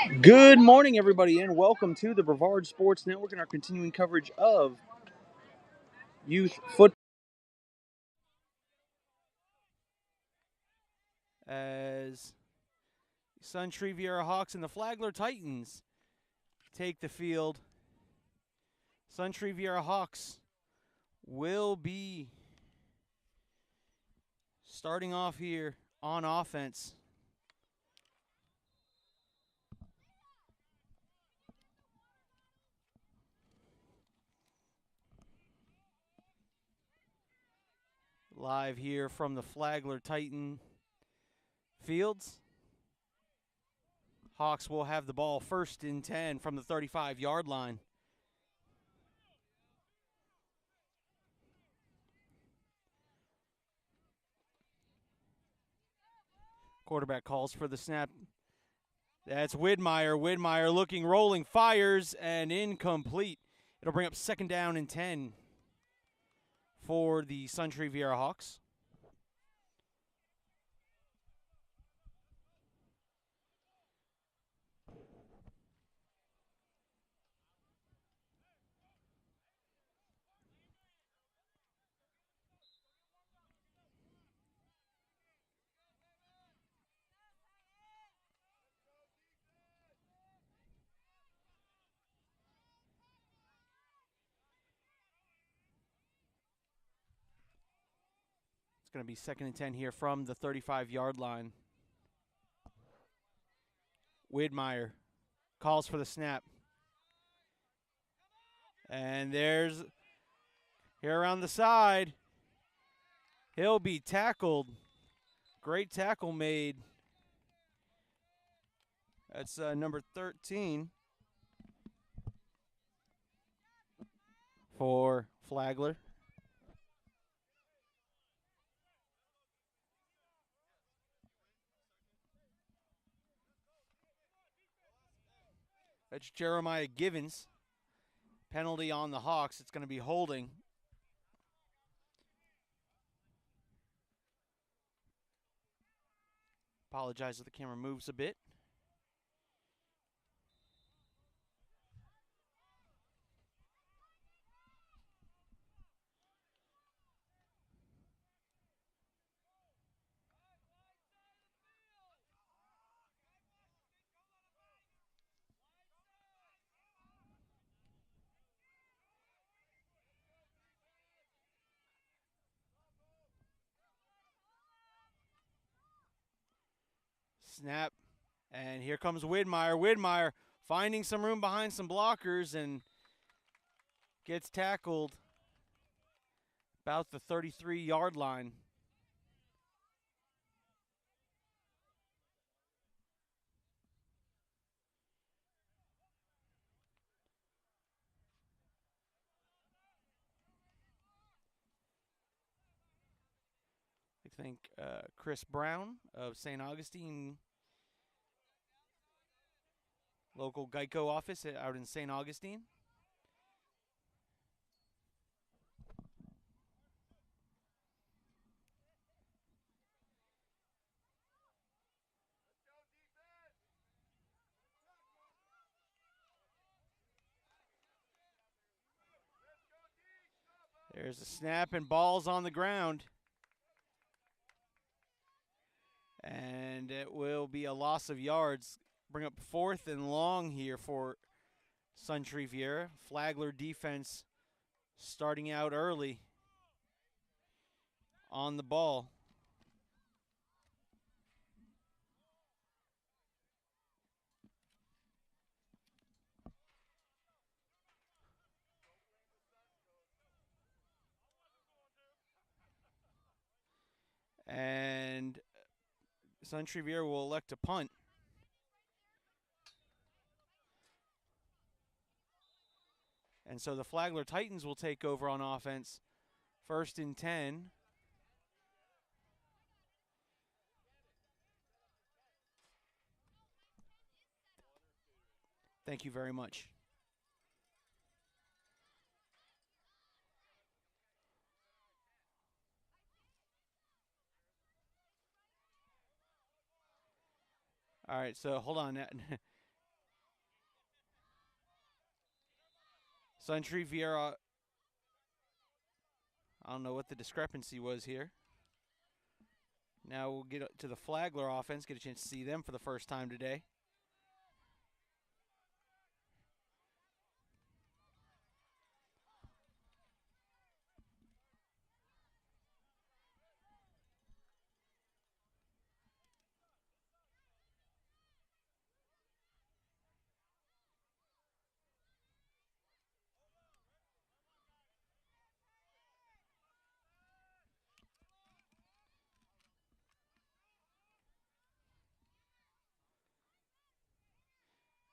Good morning, everybody, and welcome to the Brevard Sports Network and our continuing coverage of youth football. As Suntree Viera Hawks and the Flagler Titans take the field. Suntree Viera Hawks will be starting off here on offense. Live here from the Flagler Titan fields. Hawks will have the ball 1st and 10 from the 35-yard line. Quarterback calls for the snap. That's Widmeyer. Widmeyer looking, rolling, fires, and incomplete. It'll bring up 2nd down and 10 for the Suntree Viera Hawks. It's going to be 2nd and 10 here from the 35-yard line. Widmeyer calls for the snap. And there's, here around the side, he'll be tackled. Great tackle made. That's number 13 for Flagler. That's Jeremiah Givens. Penalty on the Hawks. It's going to be holding. Apologize if the camera moves a bit. Snap. And here comes Widmeyer. Widmeyer finding some room behind some blockers and gets tackled about the 33-yard line. I think Chris Brown of St. Augustine, local Geico office out in St. Augustine. There's a snap and ball's on the ground. And it will be a loss of yards. Bring up 4th and long here for Suntree Viera. Flagler defense starting out early on the ball. And Suntree Viera will elect to punt. And so the Flagler Titans will take over on offense. 1st and 10. Thank you very much. All right, so hold on. Suntree Viera, I don't know what the discrepancy was here. Now we'll get to the Flagler offense, get a chance to see them for the first time today.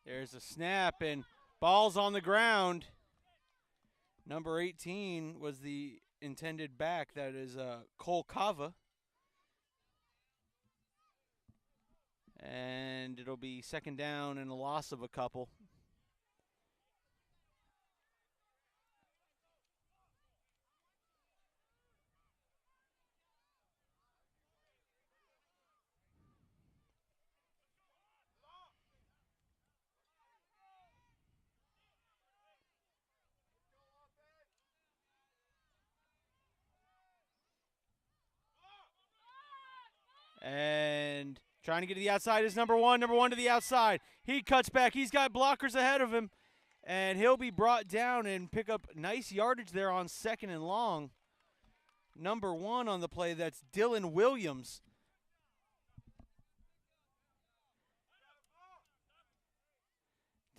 There's a snap, and ball's on the ground. Number 18 was the intended back. That is Cole Kava. And it'll be second down and a loss of a couple. And trying to get to the outside is number one. Number one to the outside. He cuts back. He's got blockers ahead of him. And he'll be brought down and pick up nice yardage there on second and long. Number one on the play, that's Dylan Williams.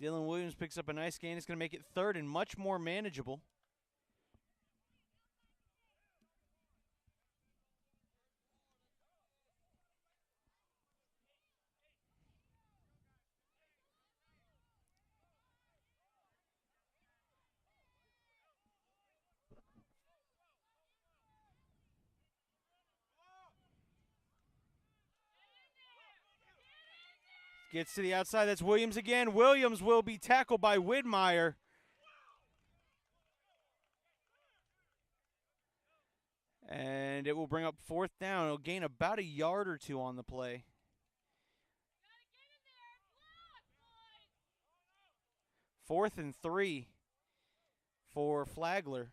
Dylan Williams picks up a nice gain. It's going to make it third and much more manageable. Gets to the outside. That's Williams again. Williams will be tackled by Widmeyer. And it will bring up fourth down. It'll gain about a yard or two on the play. Fourth and 3 for Flagler.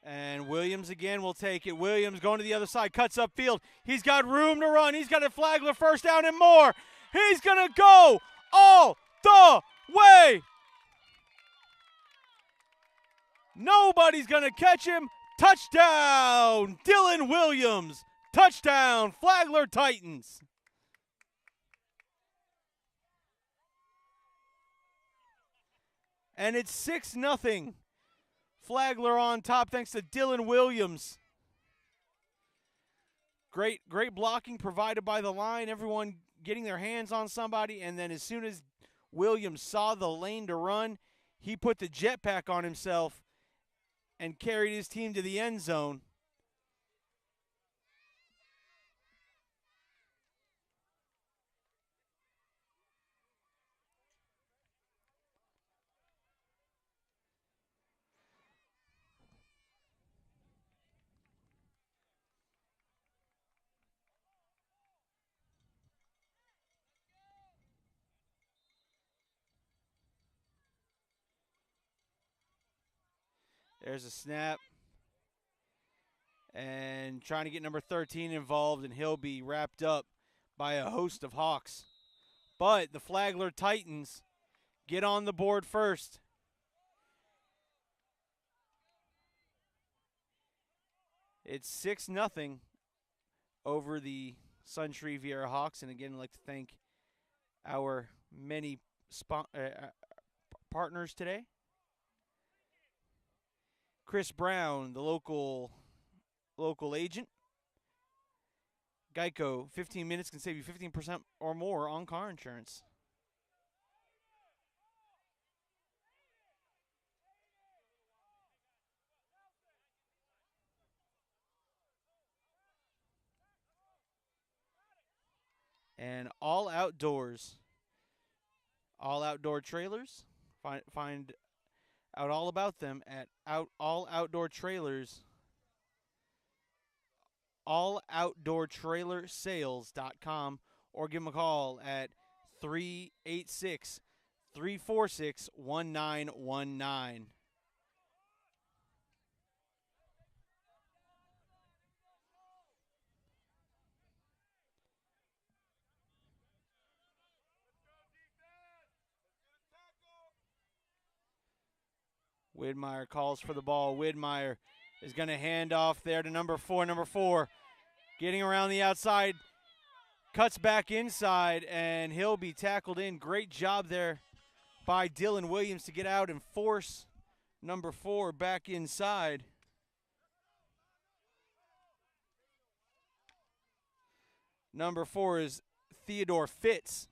And Williams again will take it. Williams going to the other side, cuts upfield. He's got room to run. He's got a Flagler first down and more. He's going to go all the way. Nobody's going to catch him. Touchdown, Dylan Williams. Touchdown, Flagler Titans. And it's 6-0. Flagler on top thanks to Dylan Williams. Great blocking provided by the line. Everyone getting their hands on somebody. And then as soon as Williams saw the lane to run, he put the jetpack on himself and carried his team to the end zone. There's a snap. And trying to get number 13 involved, and he'll be wrapped up by a host of Hawks. But the Flagler Titans get on the board first. It's 6-0 over the Suntree Viera Hawks. And again, I'd like to thank our many partners today. Chris Brown, the local agent. Geico, 15 minutes can save you 15% or more on car insurance. And All Outdoors, all outdoor trailers. Find out all about them at All Outdoor Trailers, alloutdoortrailersales.com, or give them a call at 386-346-1919. Widmeyer calls for the ball. Widmeyer is going to hand off there to number 4. Number 4 getting around the outside, cuts back inside, and he'll be tackled in. Great job there by Dylan Williams to get out and force number 4 back inside. Number 4 is Theodore Fitz.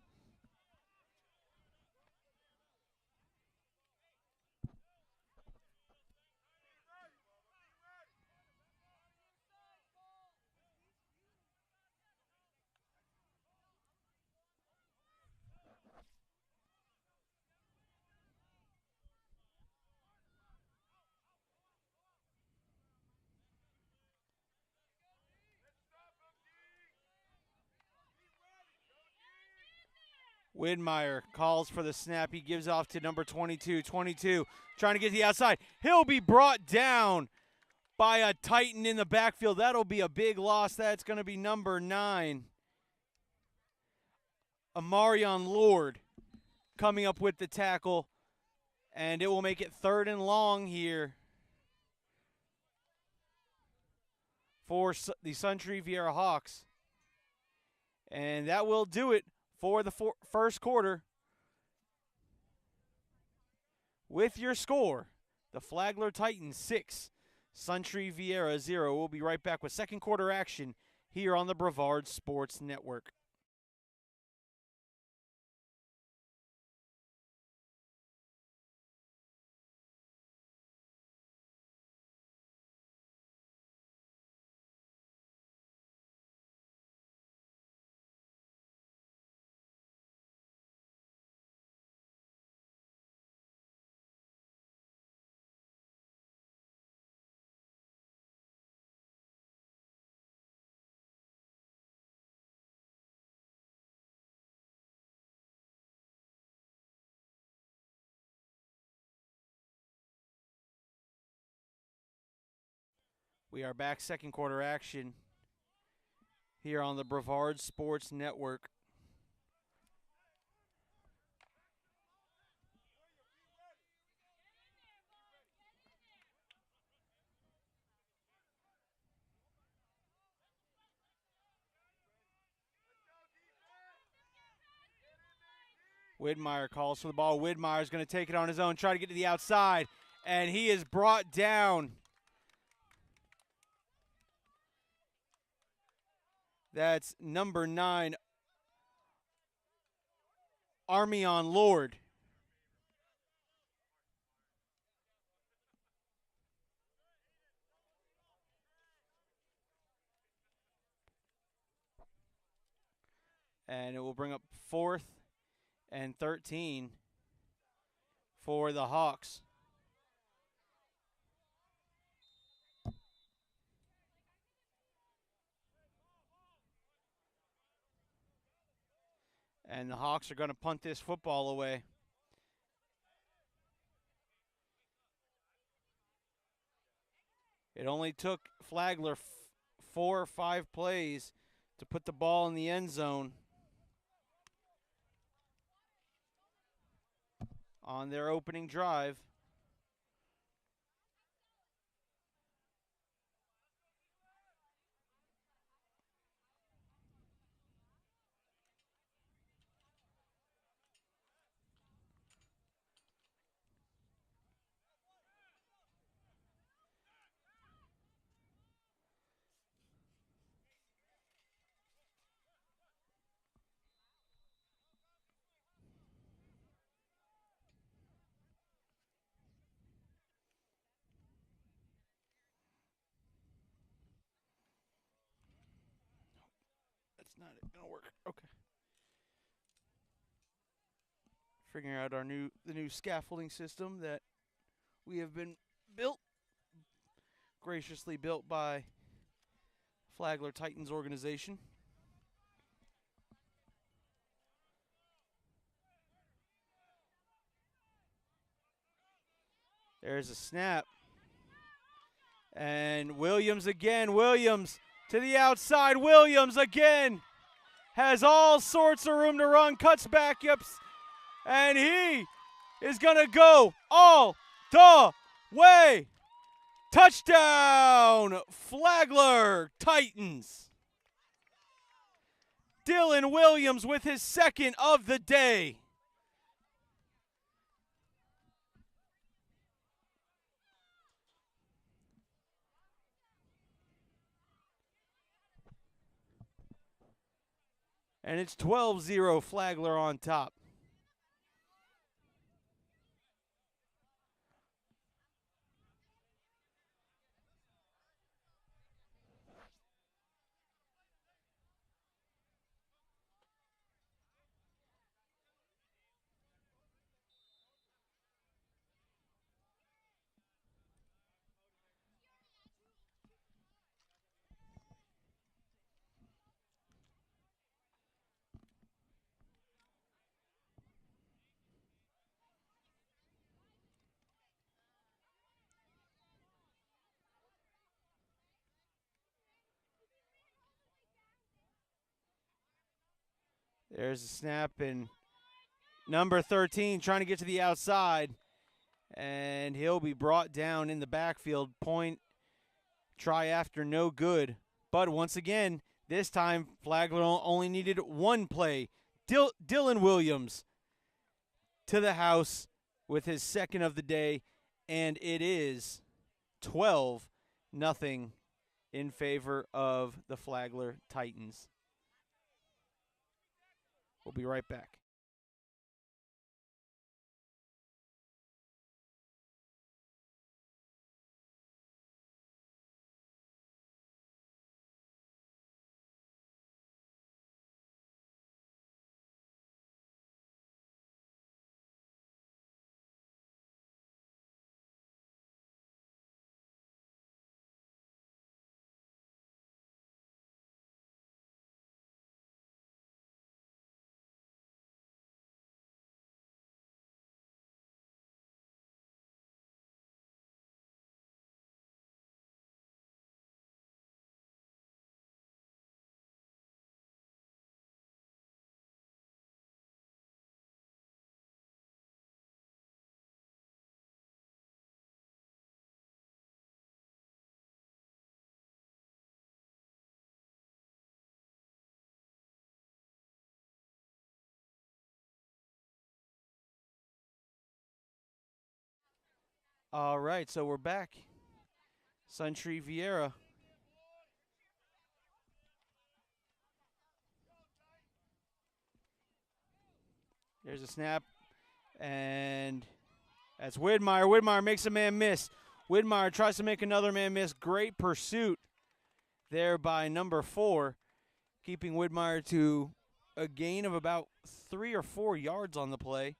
Widmeyer calls for the snap. He gives off to number 22. 22 trying to get to the outside. He'll be brought down by a Titan in the backfield. That'll be a big loss. That's going to be number 9. Amarion Lord coming up with the tackle. And it will make it 3rd and long here for the Suntree Viera Hawks. And that will do it for the first quarter. With your score, the Flagler Titans 6, Suntree Viera 0. We'll be right back with second quarter action here on the Brevard Sports Network. We are back, second quarter action here on the Brevard Sports Network. Widmeyer calls for the ball. Widmeyer's going to take it on his own, try to get to the outside, and he is brought down. That's number 9, Armion Lord. And it will bring up 4th and 13 for the Hawks. And the Hawks are going to punt this football away. It only took Flagler 4 or 5 plays to put the ball in the end zone on their opening drive. That's not going to work. Okay. figuring out the new scaffolding system that we have been graciously built by Flagler Titans organization. There's a snap. And Williams again. Williams to the outside. Williams again. Has all sorts of room to run. Cuts back. And he is going to go all the way. Touchdown, Flagler Titans. Dylan Williams with his second of the day. And it's 12-0 Flagler on top. There's a snap, and number 13 trying to get to the outside, and he'll be brought down in the backfield. Point, try after, no good. But once again, this time Flagler only needed one play. Dylan Williams to the house with his second of the day, and it is 12-0 in favor of the Flagler Titans. We'll be right back. All right, so we're back. Suntree Viera. There's a snap, and that's Widmeyer. Widmeyer makes a man miss. Widmeyer tries to make another man miss. Great pursuit there by number 4, keeping Widmeyer to a gain of about 3 or 4 yards on the play.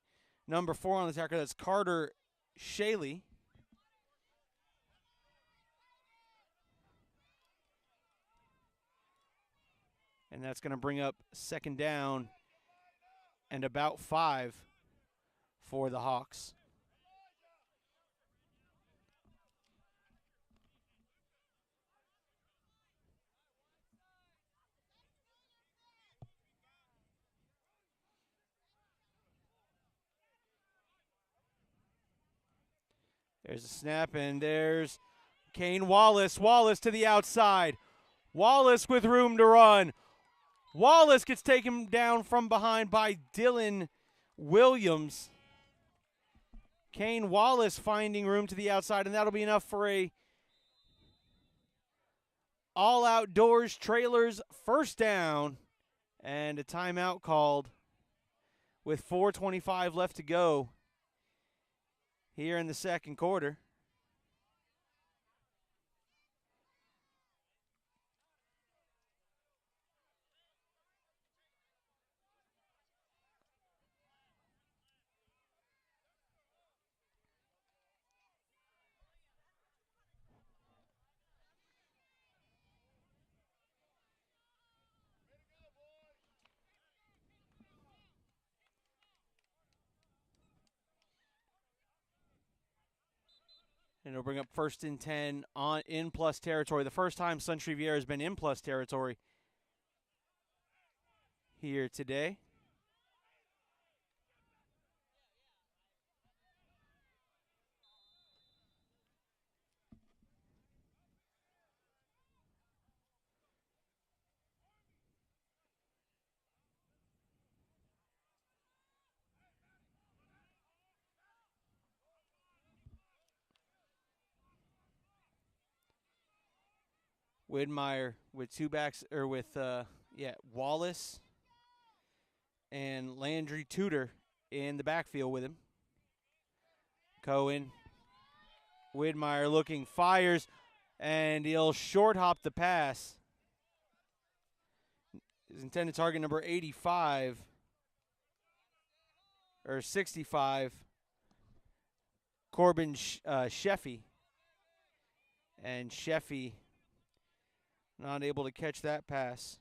Number 4 on the tackle, that's Carter Shaley. And that's going to bring up second down and about 5 for the Hawks. There's a snap, and there's Kane Wallace. Wallace to the outside. Wallace with room to run. Wallace gets taken down from behind by Dylan Williams. Kane Wallace finding room to the outside, and that'll be enough for a all outdoors trailers first down, and a timeout called with 4:25 left to go here in the second quarter. And it'll bring up 1st and 10 in plus territory. The first time Suntree Viera has been in plus territory here today. Widmeyer with two backs, or with Wallace and Landry Tudor in the backfield with him. Cohen, Widmeyer looking, fires, and he'll short hop the pass. His intended target number 85 or 65, Corbin Sheffy, and Sheffy not able to catch that pass.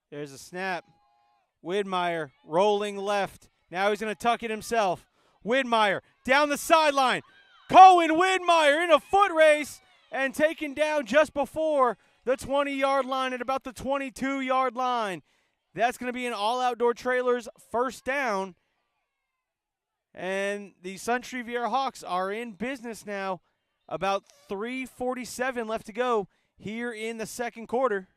There's a snap. Widmeyer rolling left. Now he's going to tuck it himself. Widmeyer down the sideline. Cohen Widmeyer in a foot race and taken down just before the 20-yard line at about the 22-yard line. That's going to be an all-outdoor trailers first down. And the Suntree Viera Hawks are in business now. About 3:47 left to go here in the second quarter.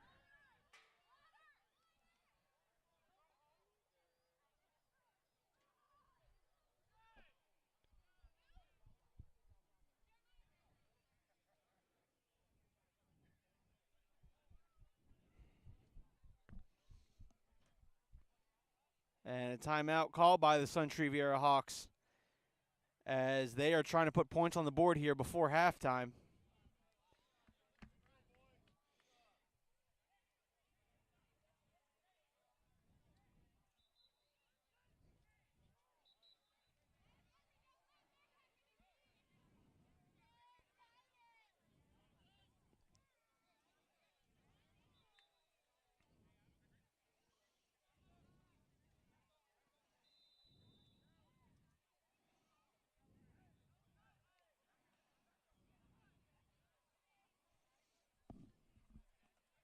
And a timeout called by the Suntree Viera Hawks as they are trying to put points on the board here before halftime.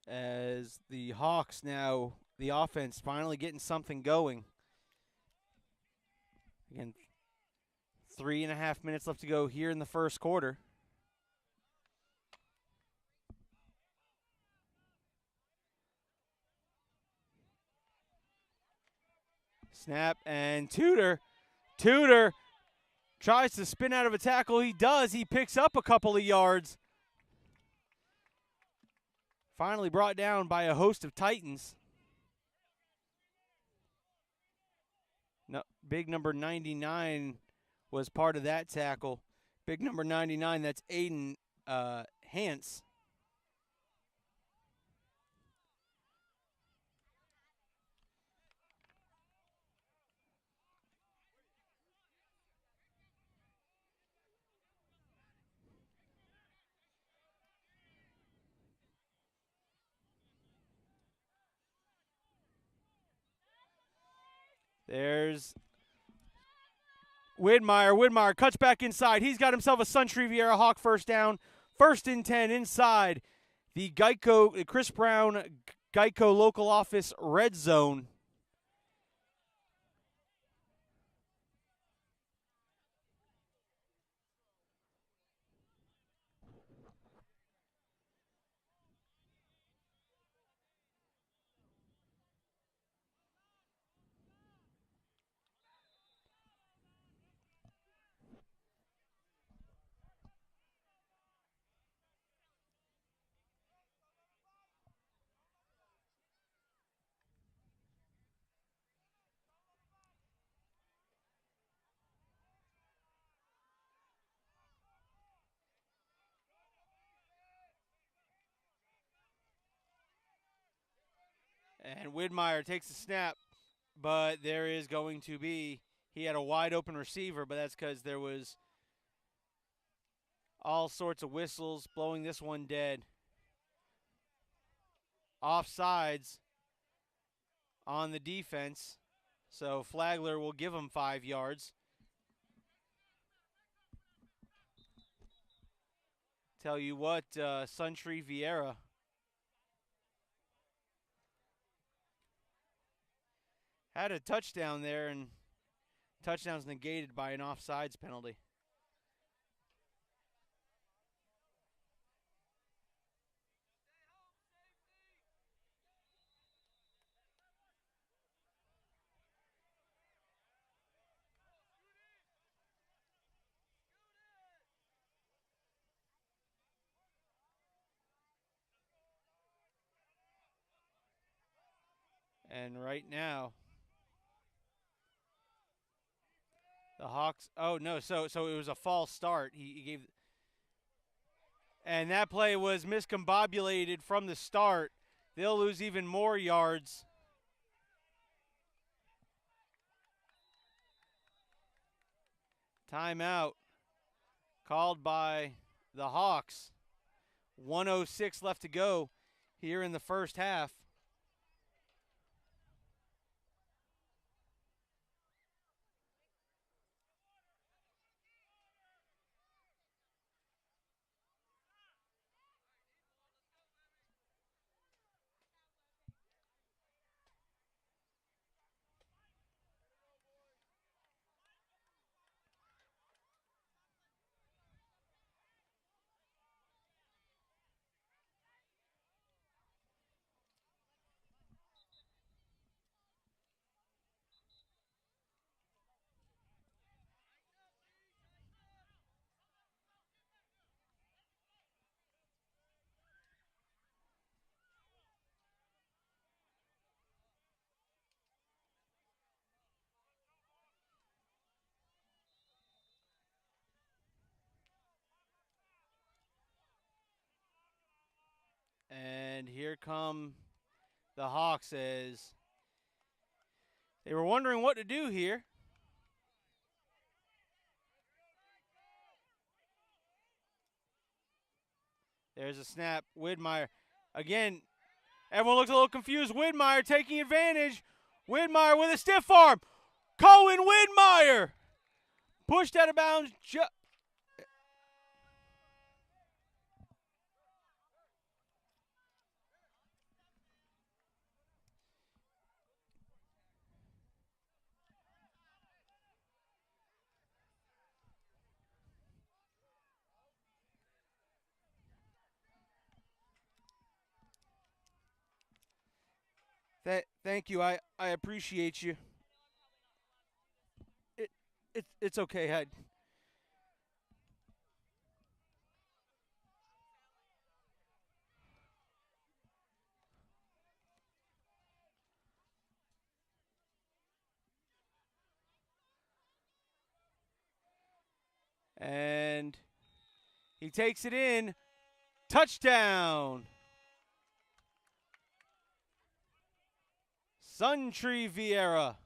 As the Hawks now, the offense finally getting something going. Again, 3.5 minutes left to go here in the first quarter. Snap and Tudor tries to spin out of a tackle. He does. He picks up a couple of yards. Finally brought down by a host of Titans. No, big number 99 was part of that tackle. Big number 99, that's Aiden Hance. There's Widmeyer. Widmeyer cuts back inside. He's got himself a Suntree Viera Hawk first down. 1st and 10 inside the Chris Brown Geico local office red zone. And Widmeyer takes the snap, but there is going to be, he had a wide open receiver, but that's because there was all sorts of whistles blowing this one dead. Offsides on the defense, so Flagler will give him 5 yards. Tell you what, Suntree Viera had a touchdown there, and touchdown's negated by an offsides penalty. And right now, the Hawks, oh no, so it was a false start. He gave, and that play was miscombobulated from the start. They'll lose even more yards. Timeout called by the Hawks. 1:06 left to go here in the first half. And here come the Hawks as they were wondering what to do here. There's a snap. Widmeyer. Again, everyone looks a little confused. Widmeyer taking advantage. Widmeyer with a stiff arm. Cohen Widmeyer pushed out of bounds. Thank you. I appreciate you. It's okay. And he takes it in. Touchdown. Suntree Viera.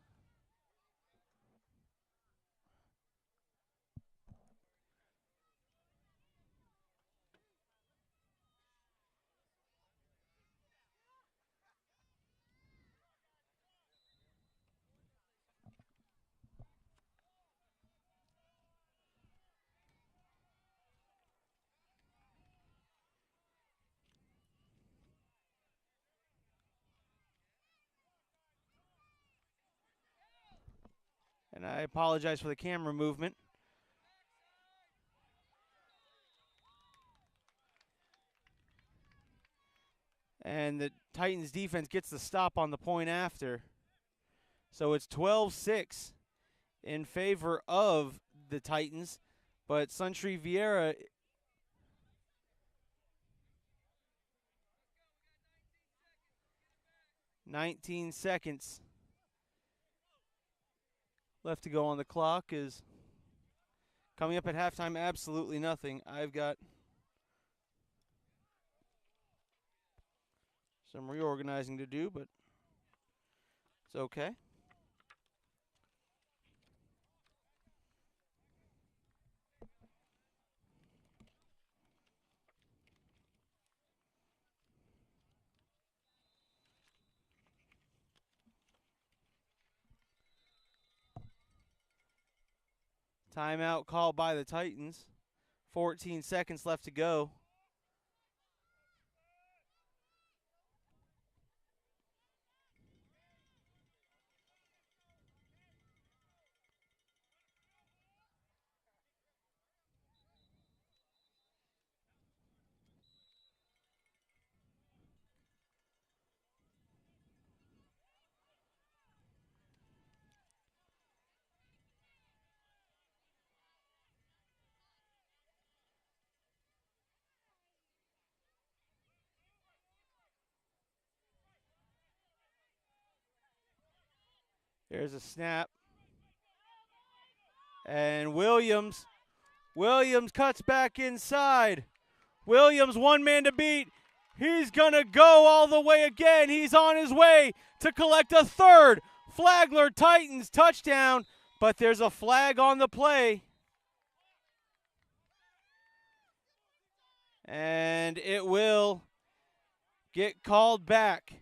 And I apologize for the camera movement. And the Titans defense gets the stop on the point after. So it's 12-6 in favor of the Titans. But Suntree Viera, "19 seconds left to go on the clock," is coming up at halftime. Absolutely nothing. I've got some reorganizing to do, but It's okay. Timeout called by the Titans. 14 seconds left to go. There's a snap. And Williams cuts back inside. Williams, one man to beat. He's going to go all the way again. He's on his way to collect a third Flagler Titans touchdown, but there's a flag on the play. And it will get called back.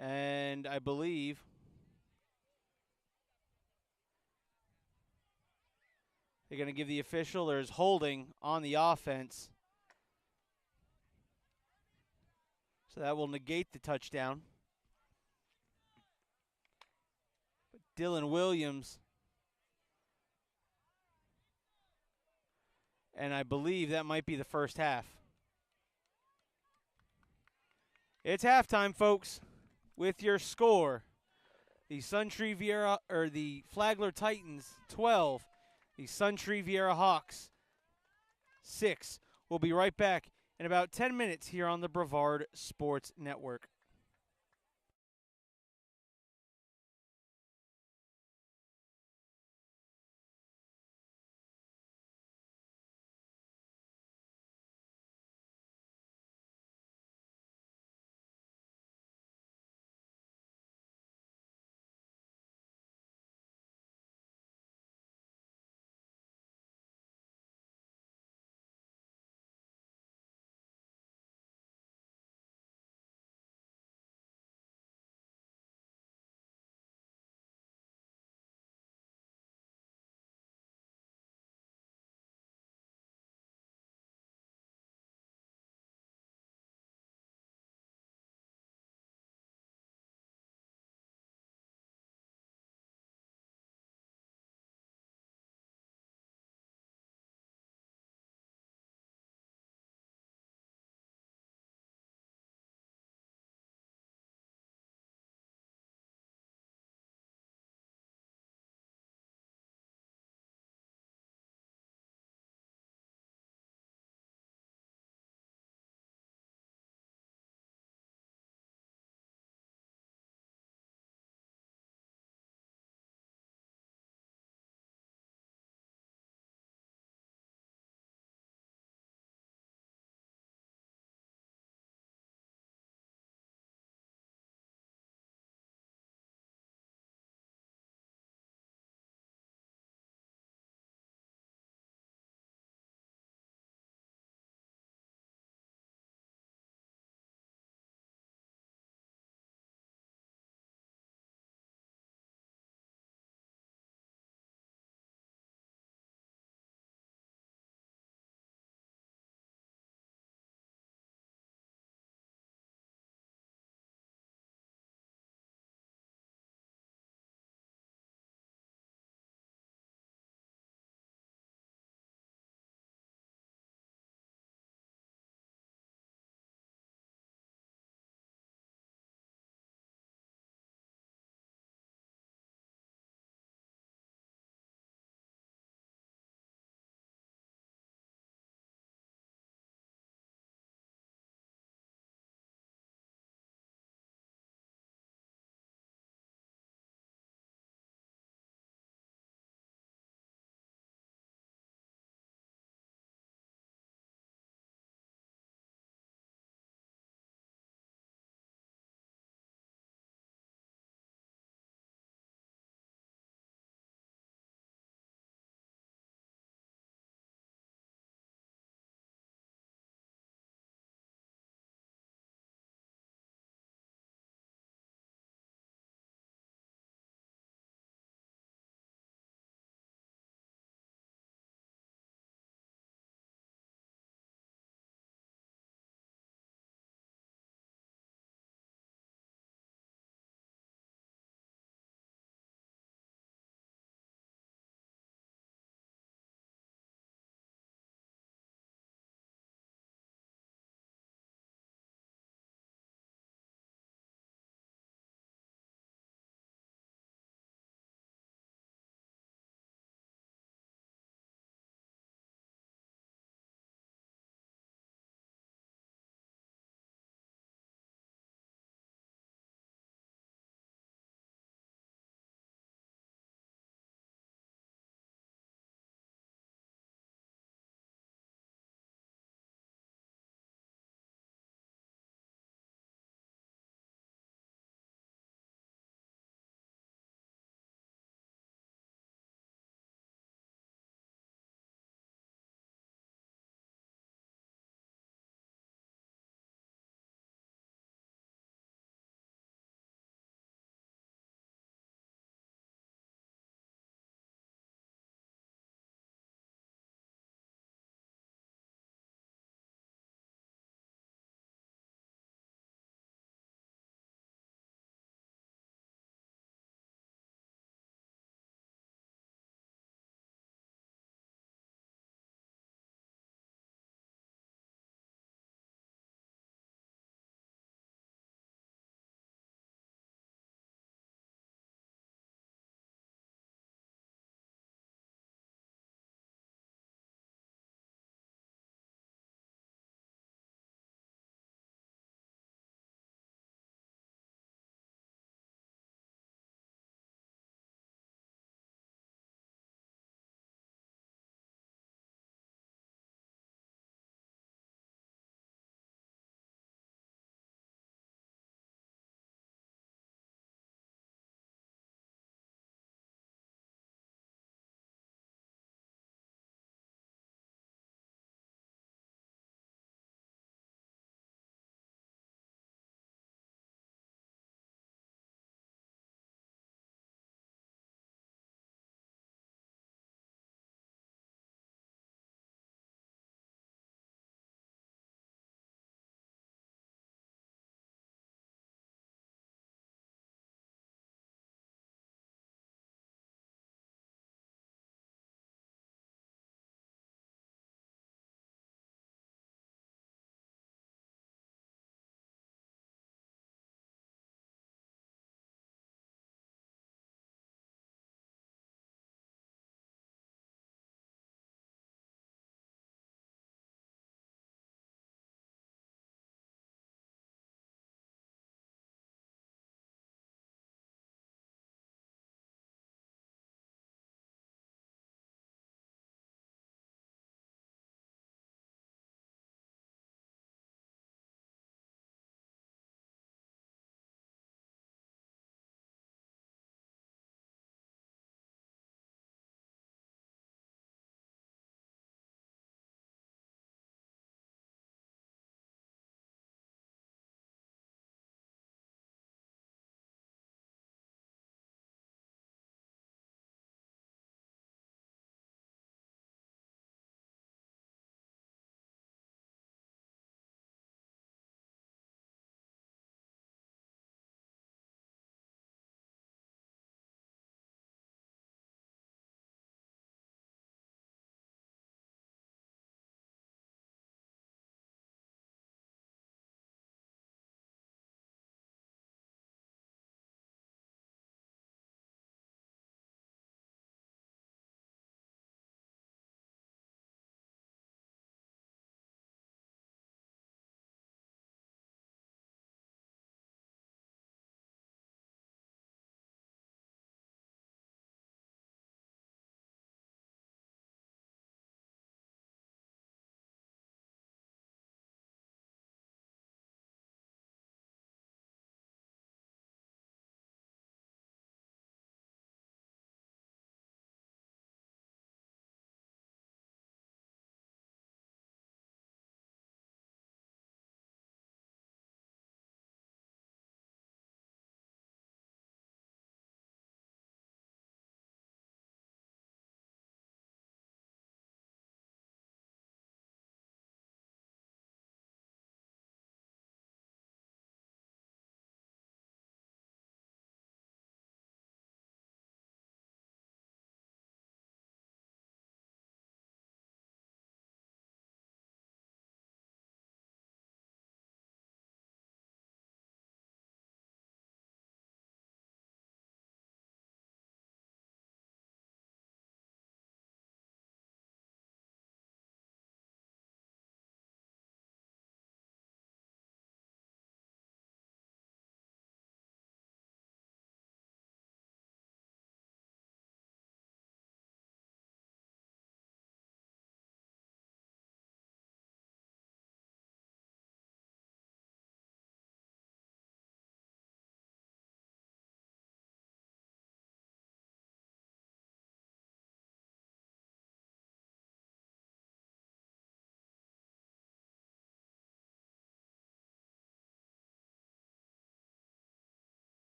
And I believe they're going to give the official, there's holding on the offense. So that will negate the touchdown. But Dylan Williams, and I believe that might be the first half. It's halftime, folks, with your score. The Suntree Viera, or the Flagler Titans, 12. The Suntree Viera Hawks, 6. We'll be right back in about 10 minutes here on the Brevard Sports Network.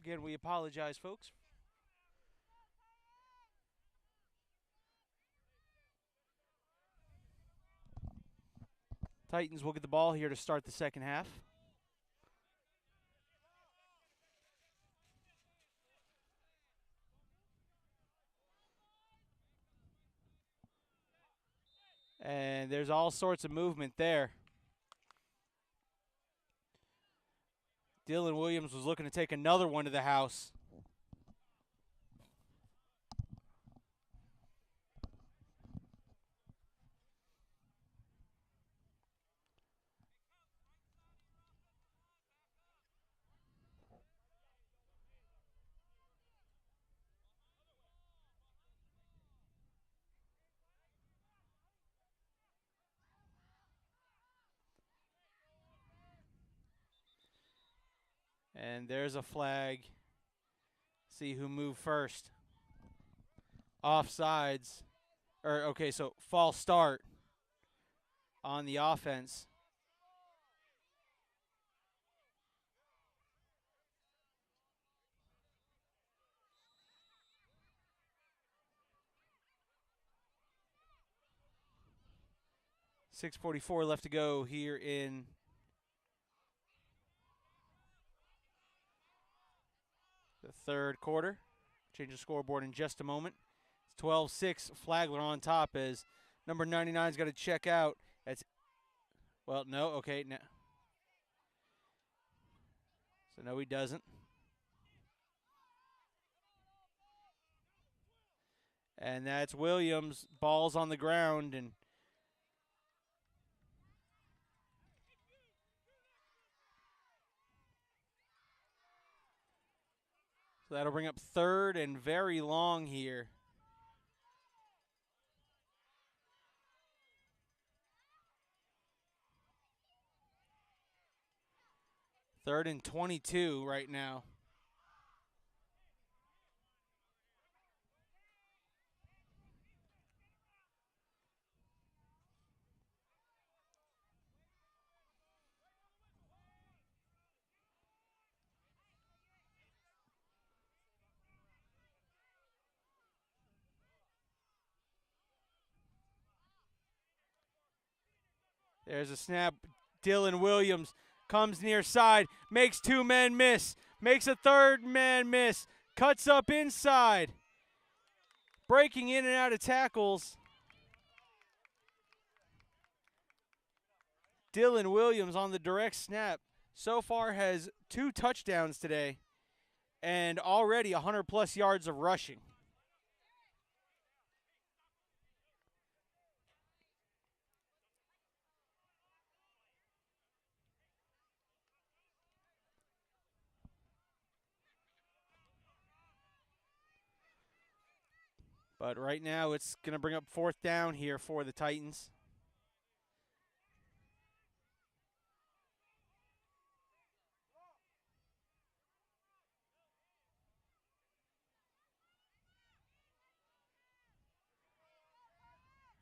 Again, we apologize, folks. Titans will get the ball here to start the second half. And there's all sorts of movement there. Dylan Williams was looking to take another one to the house. And there's a flag. See who moved first. Offsides. Okay, so false start on the offense. .6:44 left to go here in the third quarter. Change the scoreboard in just a moment. It's 12-6, Flagler on top as number 99's got to check out. Well, no, okay. No. So no, he doesn't. And that's Williams. Ball's on the ground, and so that'll bring up third and very long here. Third and 22 right now. There's a snap. Dylan Williams comes near side, makes two men miss, makes a third man miss, cuts up inside, breaking in and out of tackles. Dylan Williams on the direct snap so far has 2 touchdowns today and already 100+ yards of rushing. But right now it's going to bring up fourth down here for the Titans.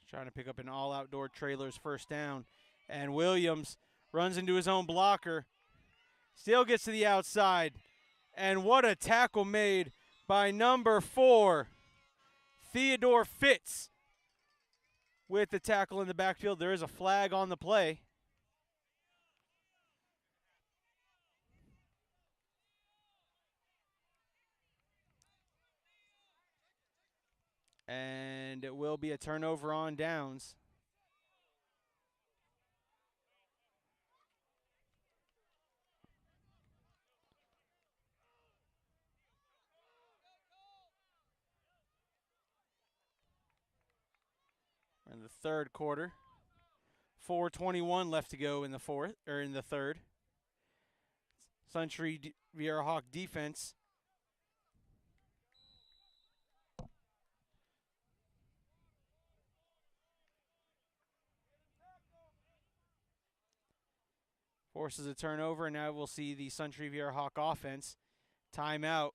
Trying to pick up an all-outdoor trailers first down. And Williams runs into his own blocker. Still gets to the outside. And what a tackle made by number 4, Theodore Fitz. With the tackle in the backfield, there is a flag on the play. And it will be a turnover on downs. In the third quarter. 4:21 left to go in the third. Suntree Viera Hawk defense forces a turnover, and now we'll see the Suntree Viera Hawk offense timeout.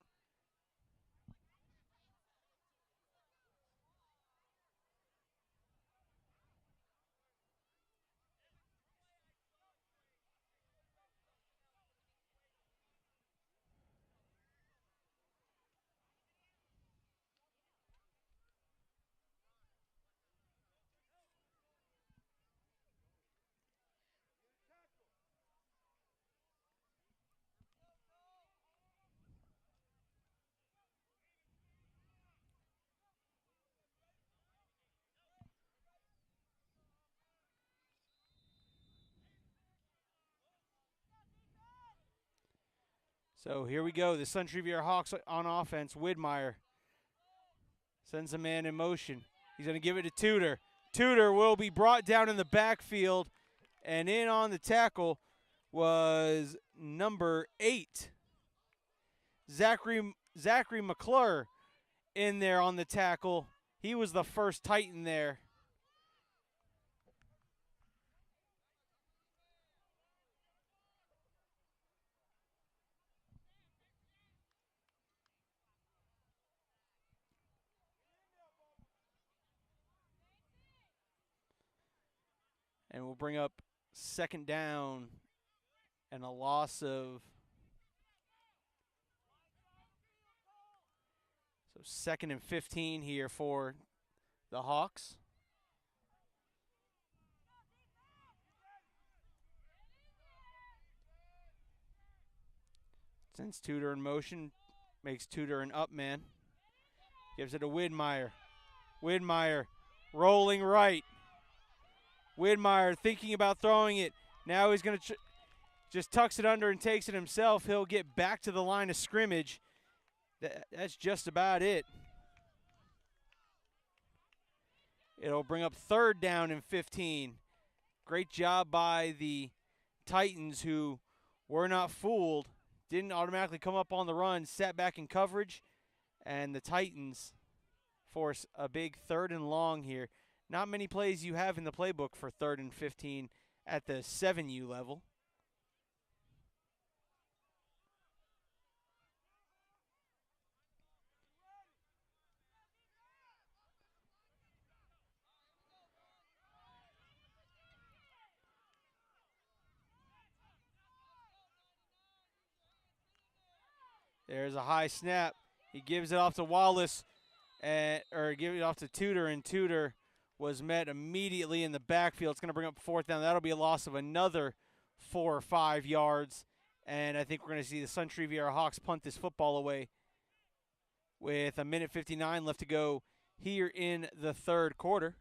So here we go. The Suntree Viera Hawks on offense. Widmeyer sends a man in motion. He's going to give it to Tudor. Tudor will be brought down in the backfield, and in on the tackle was number 8, Zachary McClure, in there on the tackle. He was the first Titan there. And we'll bring up second down and a loss of, so 2nd and 15 here for the Hawks. Sends Tudor in motion, makes Tudor an up man. Gives it to Widmeyer. Widmeyer rolling right. Widmeyer thinking about throwing it. Now he's going to just tucks it under and takes it himself. He'll get back to the line of scrimmage. That's just about it. It'll bring up 3rd down and 15. Great job by the Titans, who were not fooled. Didn't automatically come up on the run, sat back in coverage, and the Titans force a big 3rd and long here. Not many plays you have in the playbook for 3rd and 15 at the 7U level. There's a high snap. He gives it off to Wallace, or gives it off to Tudor, and Tudor was met immediately in the backfield. It's going to bring up 4th down. That'll be a loss of another 4 or 5 yards. And I think we're going to see the Suntree Viera Hawks punt this football away with 1:59 left to go here in the 3rd quarter.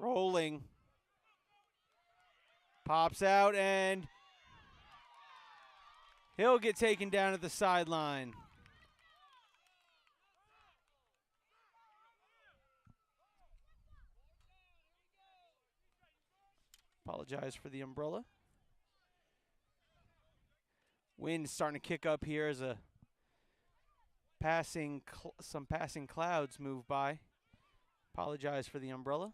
Rolling. Pops out, and he'll get taken down at the sideline. Apologize for the umbrella. Wind starting to kick up here as some passing clouds move by. Apologize for the umbrella.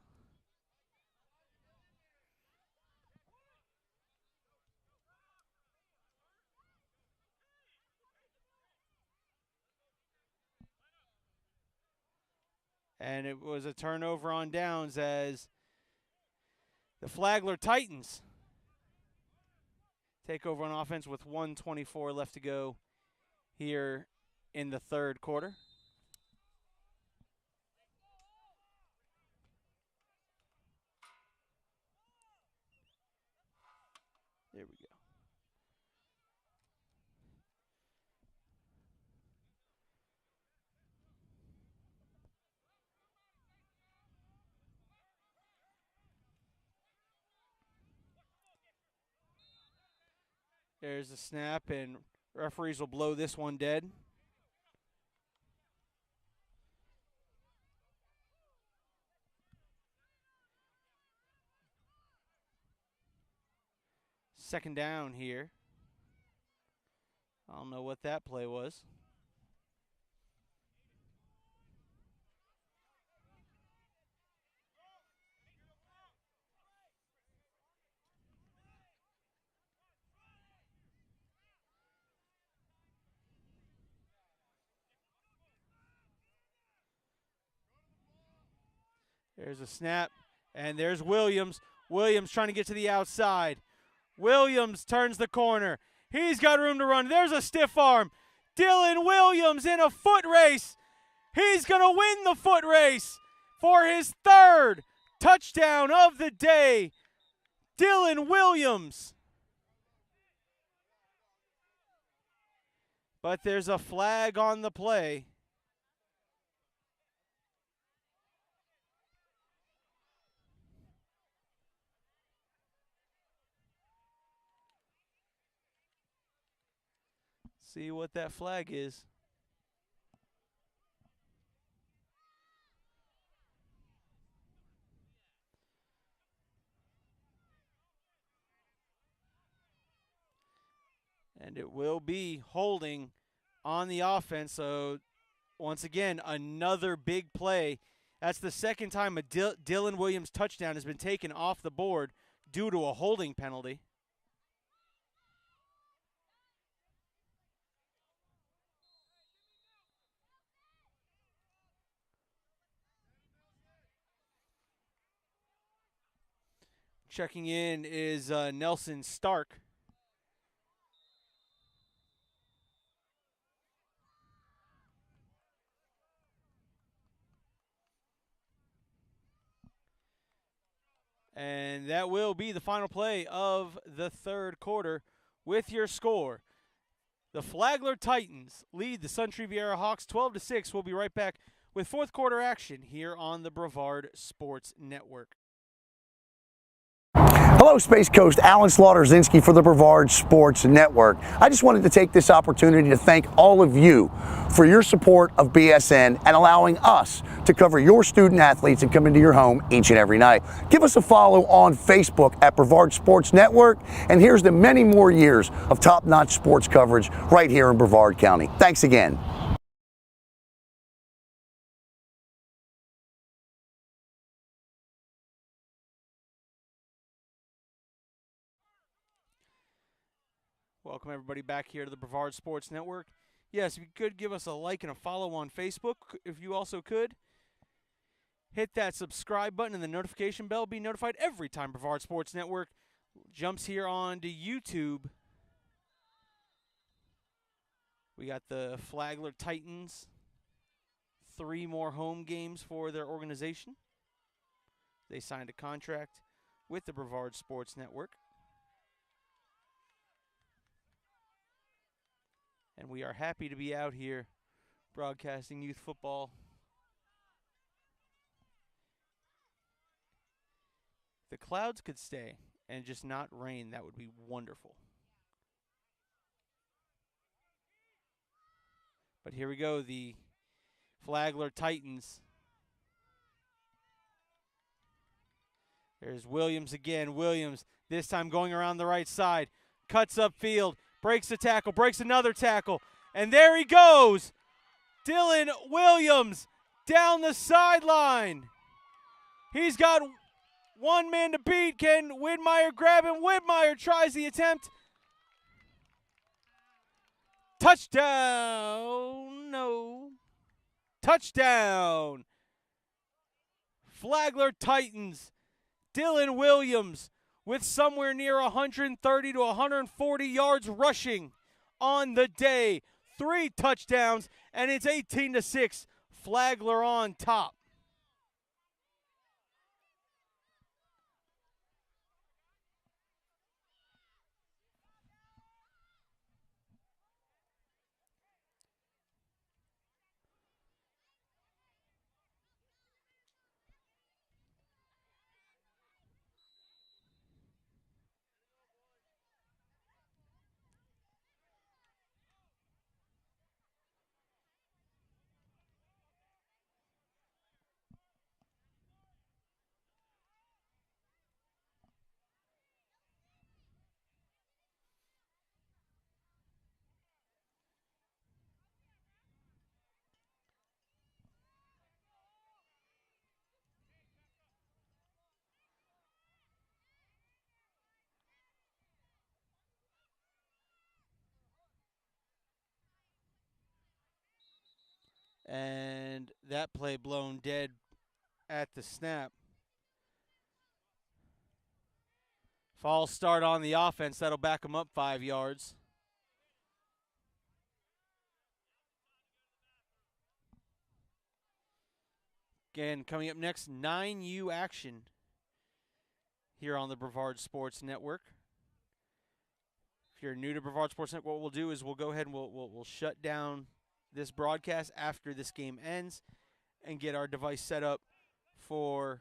And it was a turnover on downs as the Flagler Titans take over on offense with 1:24 left to go here in the 3rd quarter. There we go. There's a snap, and referees will blow this one dead. Second down here. I don't know what that play was. There's a snap, and there's Williams. Williams trying to get to the outside. Williams turns the corner. He's got room to run. There's a stiff arm. Dylan Williams in a foot race. He's going to win the foot race for his 3rd Touchdown of the day, Dylan Williams. But there's a flag on the play. See what that flag is. And it will be holding on the offense. So, once again, another big play. That's the second time a Dylan Williams touchdown has been taken off the board due to a holding penalty. Checking in is Nelson Stark. And that will be the final play of the third quarter with your score. The Flagler Titans lead the Suntree Viera Hawks 12-6. We'll be right back with fourth quarter action here on the Brevard Sports Network. Hello, Space Coast. Alan Slaughter-Zinski for the Brevard Sports Network. I just wanted to take this opportunity to thank all of you for your support of BSN and allowing us to cover your student athletes and come into your home each and every night. Give us a follow on Facebook at Brevard Sports Network, and here's to many more years of top-notch sports coverage right here in Brevard County. Thanks again. Welcome everybody back here to the Brevard Sports Network. Yes, if you could give us a like and a follow on Facebook, if you also could. Hit that subscribe button and the notification bell. Be notified every time Brevard Sports Network jumps here onto YouTube. We got the Flagler Titans. 3 more home games for their organization. They signed a contract with the Brevard Sports Network. And we are happy to be out here broadcasting youth football. The clouds could stay and just not rain. That would be wonderful. But here we go, the Flagler Titans. There's Williams again. Williams, this time going around the right side. Cuts upfield. Breaks a tackle, breaks another tackle, and there he goes. Dylan Williams down the sideline. He's got one man to beat. Can Widmeyer grab him? Widmeyer tries the attempt. Touchdown. No. Touchdown. Flagler Titans. Dylan Williams with somewhere near 130 to 140 yards rushing on the day. 3 touchdowns, and it's 18-6. Flagler on top. And that play blown dead at the snap. False start on the offense. That'll back them up 5 yards. Again, coming up next, 9U action here on the Brevard Sports Network. If you're new to Brevard Sports Network, what we'll do is we'll go ahead and we'll shut down this broadcast after this game ends and get our device set up for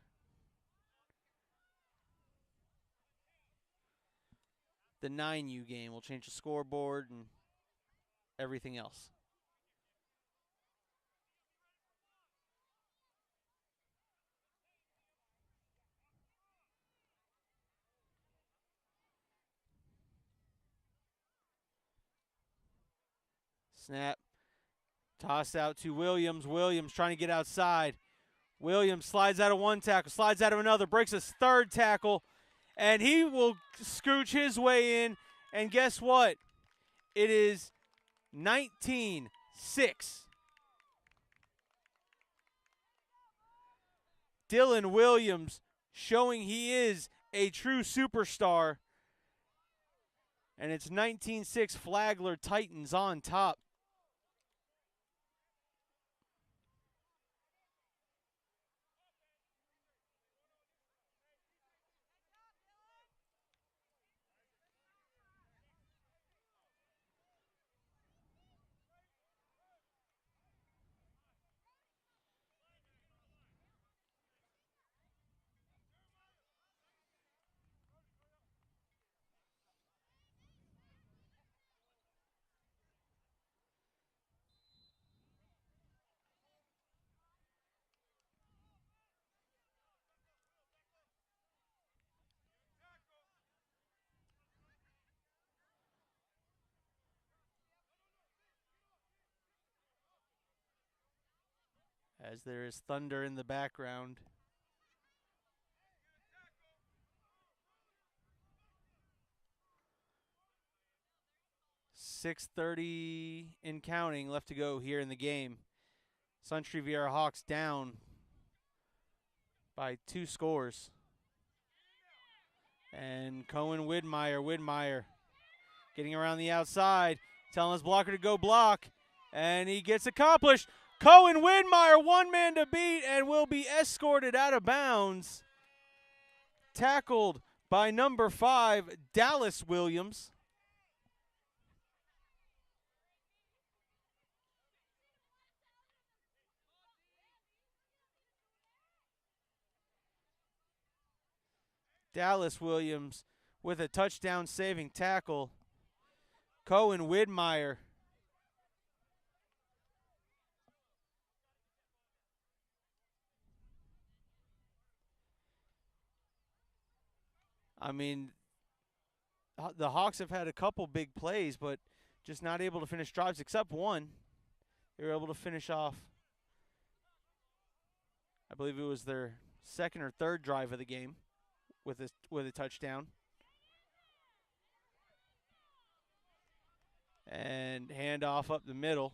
the 9U game. We'll change the scoreboard and everything else. Snap. Toss out to Williams. Williams trying to get outside. Williams slides out of one tackle, slides out of another, breaks his third tackle, and he will scooch his way in. And guess what? It is 19-6. Dylan Williams showing he is a true superstar. And it's 19-6 Flagler Titans on top. As there is thunder in the background. .6:30 in counting left to go here in the game. Suntree Viera Hawks down by 2 scores. And Cohen Widmeyer getting around the outside, telling his blocker to go block, and he gets accomplished. Cohen Widmeyer, one man to beat, and will be escorted out of bounds. Tackled by number 5, Dallas Williams. Dallas Williams with a touchdown-saving tackle. Cohen Widmeyer. I mean, the Hawks have had a couple big plays, but just not able to finish drives except one. They were able to finish off, I believe it was their second or third drive of the game with a touchdown. And handoff up the middle.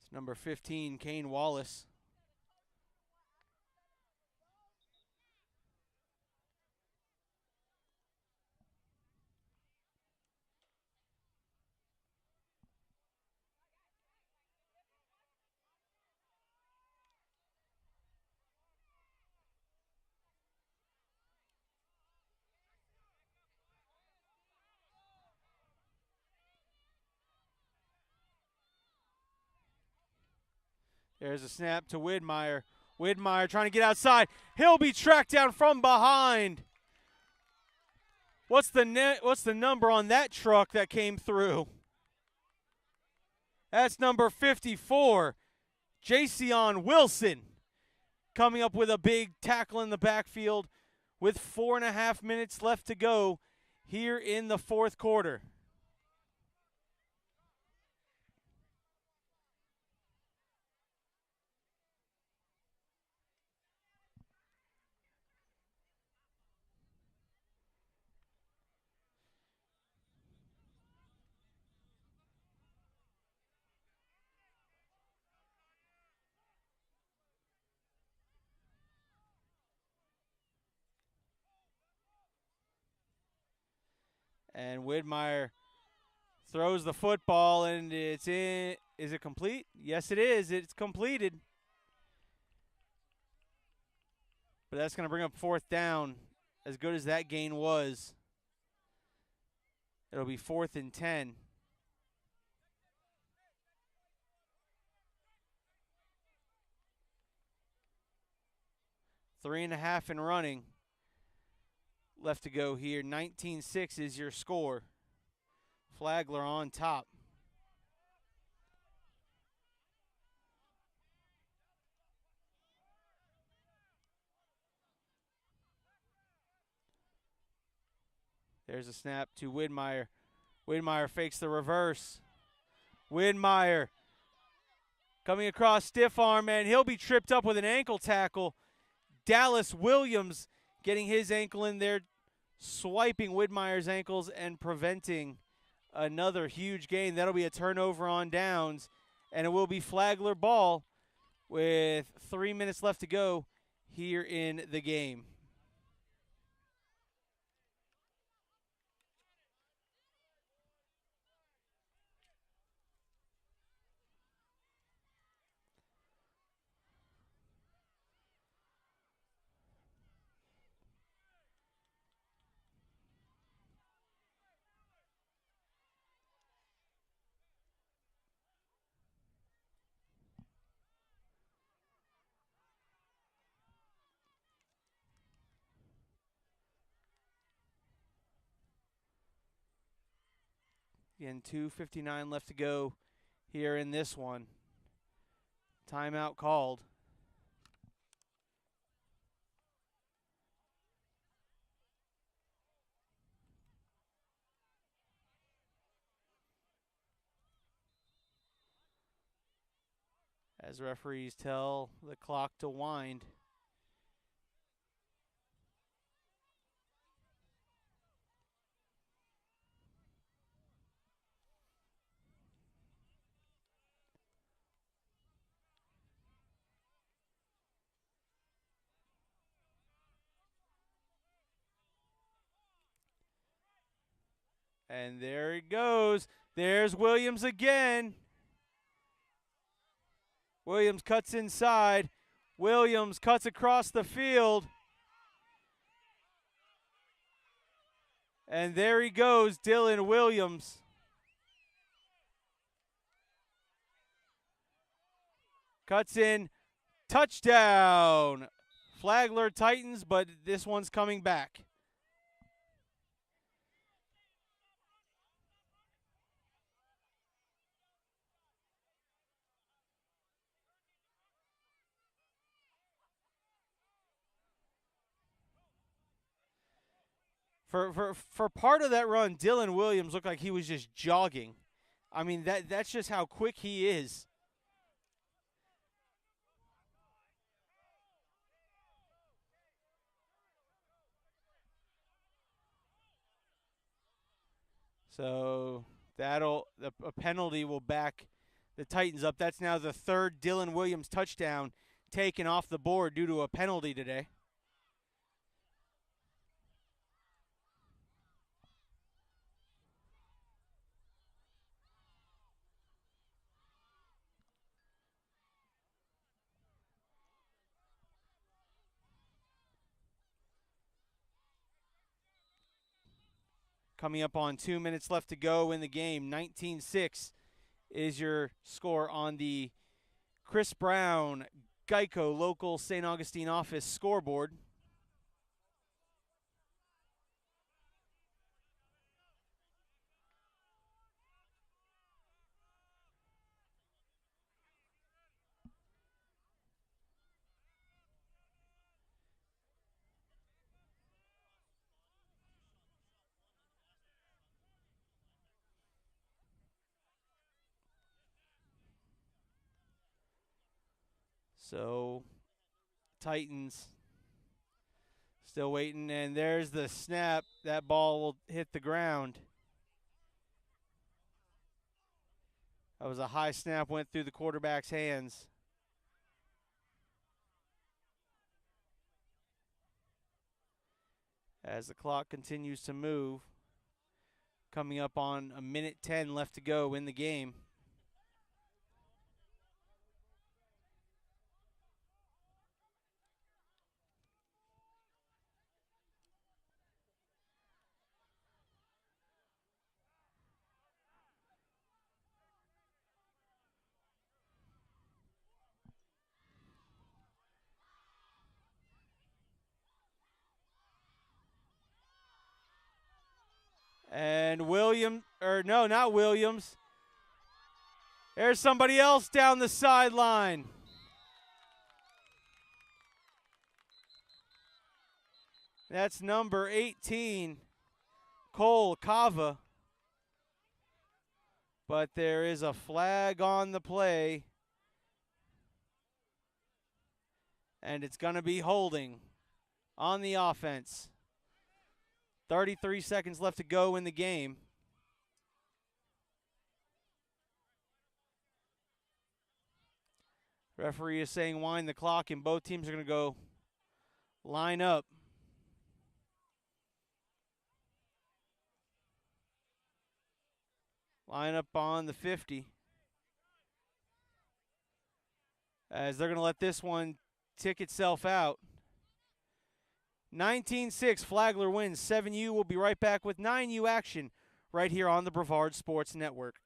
It's number 15, Kane Wallace. There's a snap to Widmeyer. Widmeyer trying to get outside. He'll be tracked down from behind. What's the number on that truck that came through? That's number 54, Jason Wilson, coming up with a big tackle in the backfield with 4.5 minutes left to go here in the fourth quarter. And Widmeyer throws the football, and it's in. Is it complete? Yes, it is. It's completed. But that's going to bring up 4th down. As good as that gain was, it'll be 4th and 10. Three and a half and running left to go here. 19-6 is your score. Flagler on top. There's a snap to Widmeyer. Widmeyer fakes the reverse. Widmeyer coming across, stiff arm, and he'll be tripped up with an ankle tackle. Dallas Williams getting his ankle in there, swiping Widmeyer's ankles and preventing another huge gain. That'll be a turnover on downs, and it will be Flagler ball with 3 minutes left to go here in the game. Again, 2:59 left to go here in this one. Timeout called. As referees tell the clock to wind. And there he goes. There's Williams again. Williams cuts inside. Williams cuts across the field. And there he goes, Dylan Williams. Cuts in. Touchdown. Flagler Titans, but this one's coming back. For part of that run, Dylan Williams looked like he was just jogging. I mean, that's just how quick he is. So a penalty will back the Titans up. That's now the 3rd Dylan Williams touchdown taken off the board due to a penalty today. Coming up on 2 minutes left to go in the game. 19-6 is your score on the Chris Brown Geico local St. Augustine office scoreboard. So, Titans still waiting, and there's the snap. That ball will hit the ground. That was a high snap, went through the quarterback's hands. As the clock continues to move, Coming up on a minute 10 left to go in the game. And not Williams. There's somebody else down the sideline. That's number 18, Cole Cava. But there is a flag on the play. And it's going to be holding on the offense. 33 seconds left to go in the game. Referee is saying wind the clock, and both teams are going to go line up. Line up on the 50. As they're going to let this one tick itself out. 19-6, Flagler wins. 7U will be right back with 9U action right here on the Brevard Sports Network.